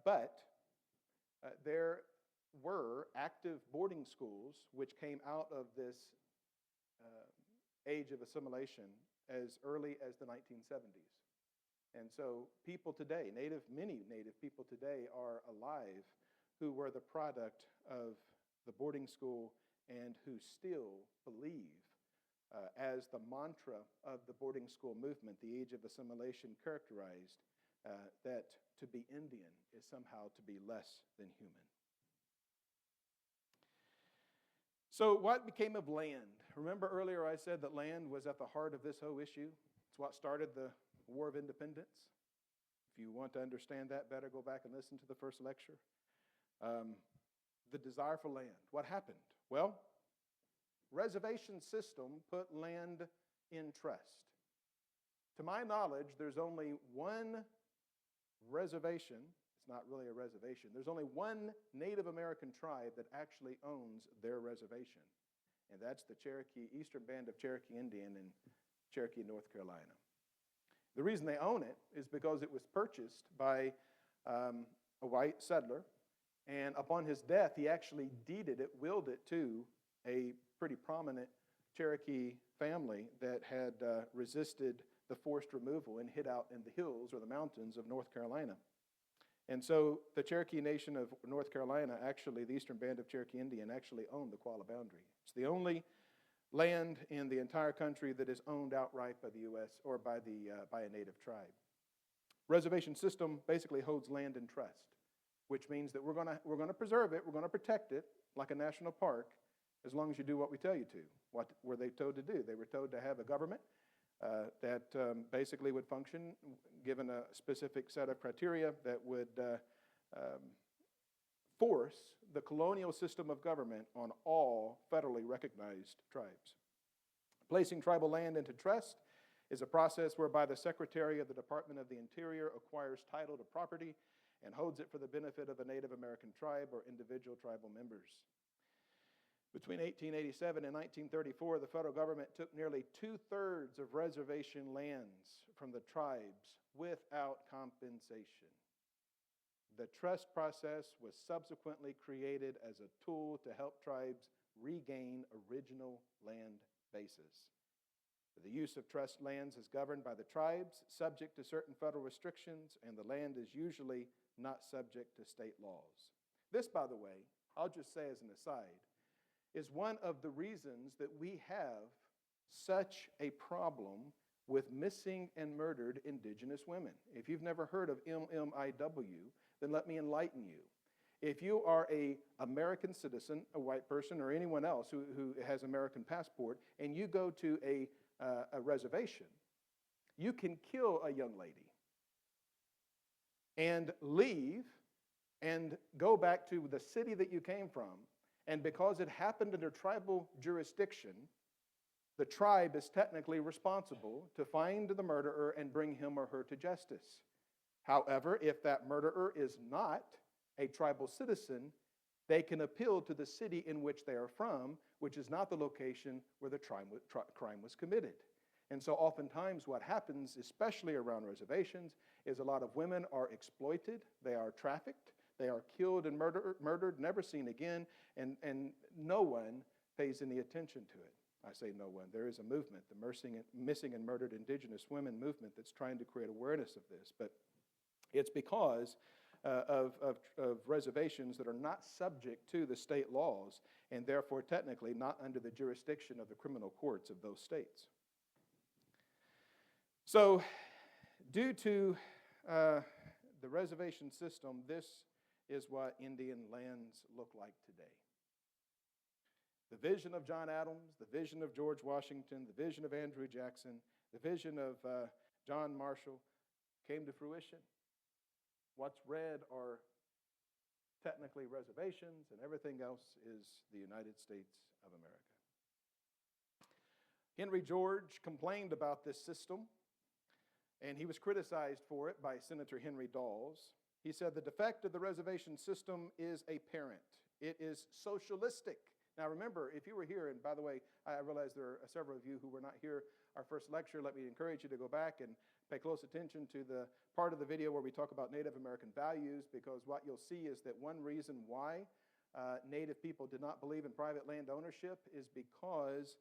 But there were active boarding schools which came out of this age of assimilation as early as the 1970s. And so people today, many Native people today are alive who were the product of the boarding school and who still believe, as the mantra of the boarding school movement, the age of assimilation characterized, that to be Indian is somehow to be less than human. So what became of land? Remember earlier I said that land was at the heart of this whole issue? It's what started the War of Independence. If you want to understand that better, go back and listen to the first lecture. The desire for land. What happened? Well, reservation system put land in trust. To my knowledge, there's only one reservation. It's not really a reservation. There's only one Native American tribe that actually owns their reservation, and that's the Cherokee, Eastern Band of Cherokee Indian in Cherokee, North Carolina. The reason they own it is because it was purchased by a white settler, and upon his death, he actually deeded it, willed it to a pretty prominent Cherokee family that had resisted the forced removal and hid out in the hills or the mountains of North Carolina. And so the Cherokee Nation of North Carolina, actually, the Eastern Band of Cherokee Indian, actually owned the Qualla boundary. It's the only land in the entire country that is owned outright by the U.S. or by a native tribe. Reservation system basically holds land in trust, which means that we're going to preserve it, we're going to protect it like a national park, as long as you do what we tell you to. What were they told to do? They were told to have a government that basically would function given a specific set of criteria that would force the colonial system of government on all federally recognized tribes. Placing tribal land into trust is a process whereby the Secretary of the Department of the Interior acquires title to property and holds it for the benefit of a Native American tribe or individual tribal members. Between 1887 and 1934, the federal government took nearly 2/3 of reservation lands from the tribes without compensation. The trust process was subsequently created as a tool to help tribes regain original land bases. The use of trust lands is governed by the tribes, subject to certain federal restrictions, and the land is usually not subject to state laws. This, by the way, I'll just say as an aside, is one of the reasons that we have such a problem with missing and murdered indigenous women? If you've never heard of MMIW, then let me enlighten you. If you are an American citizen, a white person, or anyone else who has American passport, and you go to a reservation, you can kill a young lady and leave and go back to the city that you came from, and because it happened under tribal jurisdiction, the tribe is technically responsible to find the murderer and bring him or her to justice. However, if that murderer is not a tribal citizen, they can appeal to the city in which they are from, which is not the location where the crime was committed. And so oftentimes what happens, especially around reservations, is a lot of women are exploited, they are trafficked, they are killed and murdered, never seen again, and no one pays any attention to it. I say no one. There is a movement, the Missing and Murdered Indigenous Women movement, that's trying to create awareness of this. But it's because of reservations that are not subject to the state laws and therefore technically not under the jurisdiction of the criminal courts of those states. So due to the reservation system, this is what Indian lands look like today. The vision of John Adams, the vision of George Washington, the vision of Andrew Jackson, the vision of John Marshall came to fruition. What's red are technically reservations, and everything else is the United States of America. Henry George complained about this system, and he was criticized for it by Senator Henry Dawes. He said, "The defect of the reservation system is apparent. It is socialistic." Now remember, if you were here, and by the way, I realize there are several of you who were not here our first lecture, let me encourage you to go back and pay close attention to the part of the video where we talk about Native American values, because what you'll see is that one reason why Native people did not believe in private land ownership is because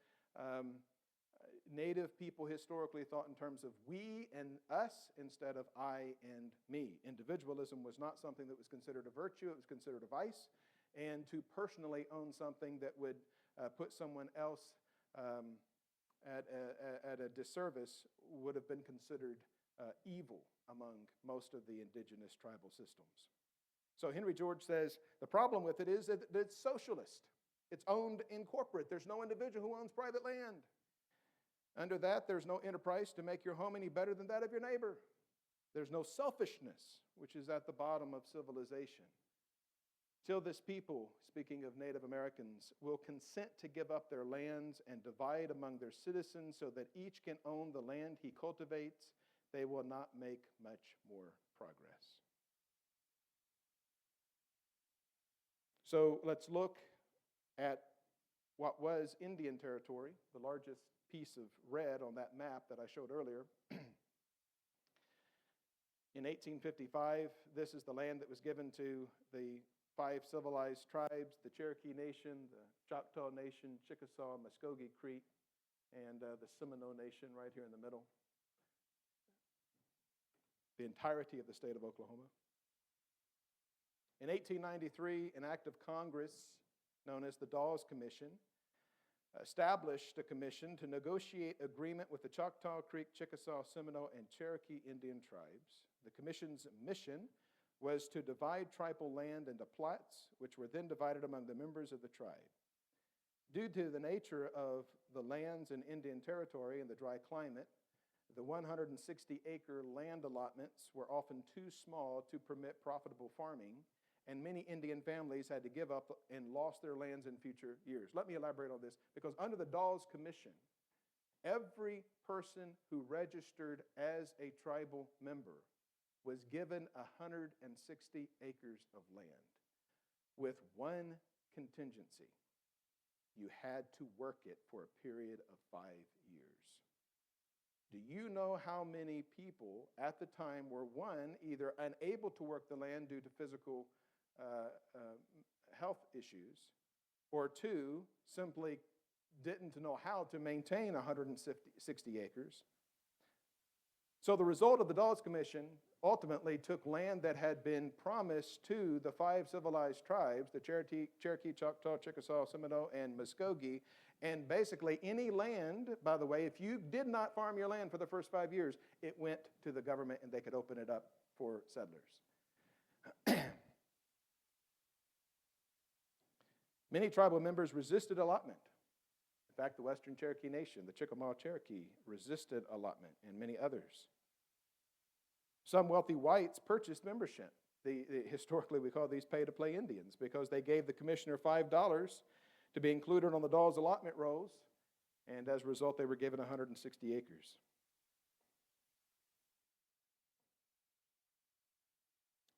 Native people historically thought in terms of we and us instead of I and me. Individualism was not something that was considered a virtue, it was considered a vice. And to personally own something that would put someone else at a disservice would have been considered evil among most of the indigenous tribal systems. So Henry George says, the problem with it is that it's socialist. It's owned in corporate. There's no individual who owns private land. Under that, there's no enterprise to make your home any better than that of your neighbor. There's no selfishness, which is at the bottom of civilization. Till this people, speaking of Native Americans, will consent to give up their lands and divide among their citizens so that each can own the land he cultivates, they will not make much more progress. So let's look at what was Indian Territory, the largest piece of red on that map that I showed earlier. In 1855, this is the land that was given to the 5 civilized tribes: the Cherokee Nation, the Choctaw Nation, Chickasaw, Muskogee Creek, and the Seminole Nation right here in the middle. The entirety of the state of Oklahoma. In 1893, an act of Congress known as the Dawes Commission established a commission to negotiate agreement with the Choctaw Creek, Chickasaw, Seminole, and Cherokee Indian tribes. The commission's mission was to divide tribal land into plots, which were then divided among the members of the tribe. Due to the nature of the lands in Indian Territory and the dry climate, the 160-acre land allotments were often too small to permit profitable farming, and many Indian families had to give up and lost their lands in future years. Let me elaborate on this, because under the Dawes Commission, every person who registered as a tribal member was given 160 acres of land with one contingency. You had to work it for a period of 5 years. Do you know how many people at the time were, one, either unable to work the land due to physical health issues, or two, simply didn't know how to maintain 160 acres? So the result of the Dawes Commission ultimately took land that had been promised to the 5 civilized tribes, the Cherokee, Choctaw, Chickasaw, Seminole, and Muskogee, And basically any land, by the way, if you did not farm your land for the first 5 years, it went to the government and they could open it up for settlers. Many tribal members resisted allotment. In fact, the Western Cherokee Nation, the Chickamauga Cherokee, resisted allotment, and many others. Some wealthy whites purchased membership. Historically, we call these pay-to-play Indians because they gave the commissioner $5 to be included on the Dawes allotment rolls, and as a result, they were given 160 acres.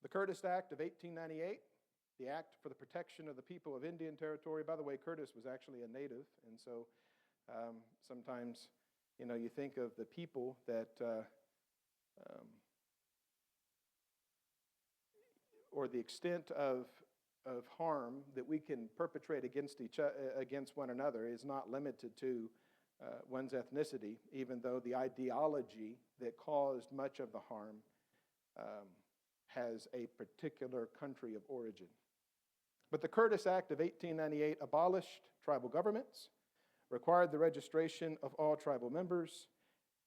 The Curtis Act of 1898, the Act for the Protection of the People of Indian Territory. By the way, Curtis was actually a native, and so sometimes, you think of the people that, or the extent of harm that we can perpetrate against one another is not limited to one's ethnicity, even though the ideology that caused much of the harm has a particular country of origin. But the Curtis Act of 1898 abolished tribal governments, required the registration of all tribal members,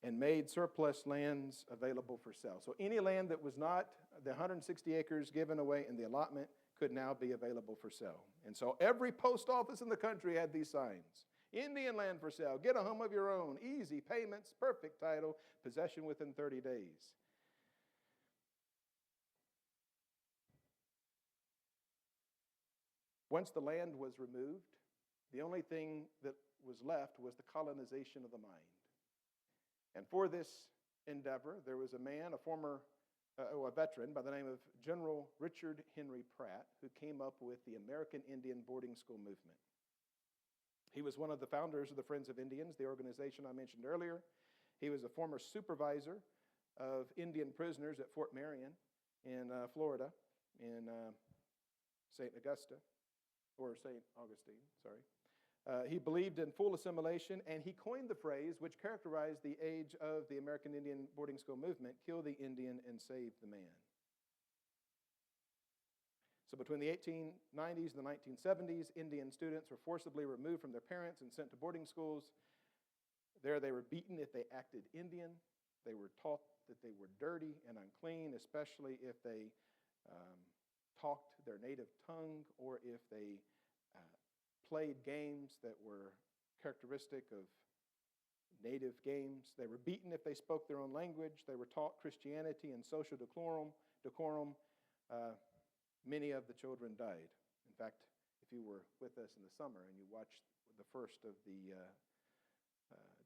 and made surplus lands available for sale. So any land that was not the 160 acres given away in the allotment could now be available for sale. And so every post office in the country had these signs. Indian land for sale. Get a home of your own. Easy payments, perfect title, possession within 30 days. Once the land was removed, the only thing that was left was the colonization of the mind. And for this endeavor, there was a man, a veteran by the name of General Richard Henry Pratt, who came up with the American Indian Boarding School movement. He was one of the founders of the Friends of Indians, the organization I mentioned earlier. He was a former supervisor of Indian prisoners at Fort Marion in Florida, in St. Augustine, sorry. He believed in full assimilation, and he coined the phrase which characterized the age of the American Indian Boarding School movement: kill the Indian and save the man. So between the 1890s and the 1970s, Indian students were forcibly removed from their parents and sent to boarding schools. There they were beaten if they acted Indian. They were taught that they were dirty and unclean, especially if they talked their native tongue or if they played games that were characteristic of native games. They were beaten if they spoke their own language. They were taught Christianity and social decorum. Many of the children died. In fact, if you were with us in the summer and you watched the first of the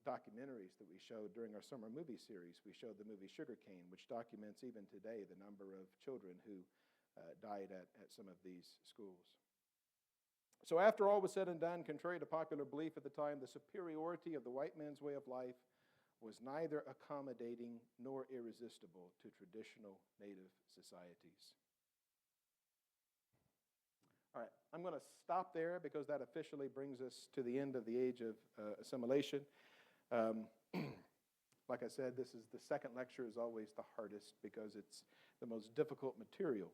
documentaries that we showed during our summer movie series, we showed the movie Sugarcane, which documents even today the number of children who died at some of these schools. So after all was said and done, contrary to popular belief at the time, the superiority of the white man's way of life was neither accommodating nor irresistible to traditional native societies. All right, I'm going to stop there because that officially brings us to the end of the age of assimilation. Like I said, the second lecture is always the hardest because it's the most difficult material.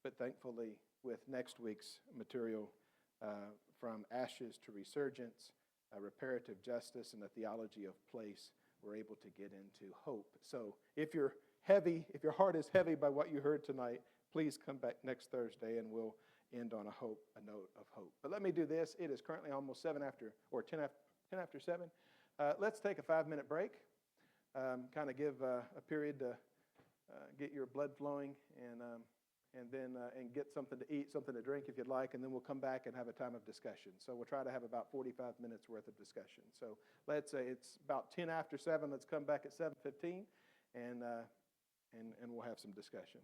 But thankfully, with next week's material, from ashes to resurgence, reparative justice, and the theology of place, we're able to get into hope. So if your heart is heavy by what you heard tonight, please come back next Thursday and we'll end on a note of hope. But let me do this. It is currently almost 10 after 7. Let's take a 5-minute break, kind of give a period to get your blood flowing and then get something to eat, something to drink if you'd like, and then we'll come back and have a time of discussion. So we'll try to have about 45 minutes worth of discussion. So let's say it's about 10 after 7. Let's come back at 7:15, and we'll have some discussion.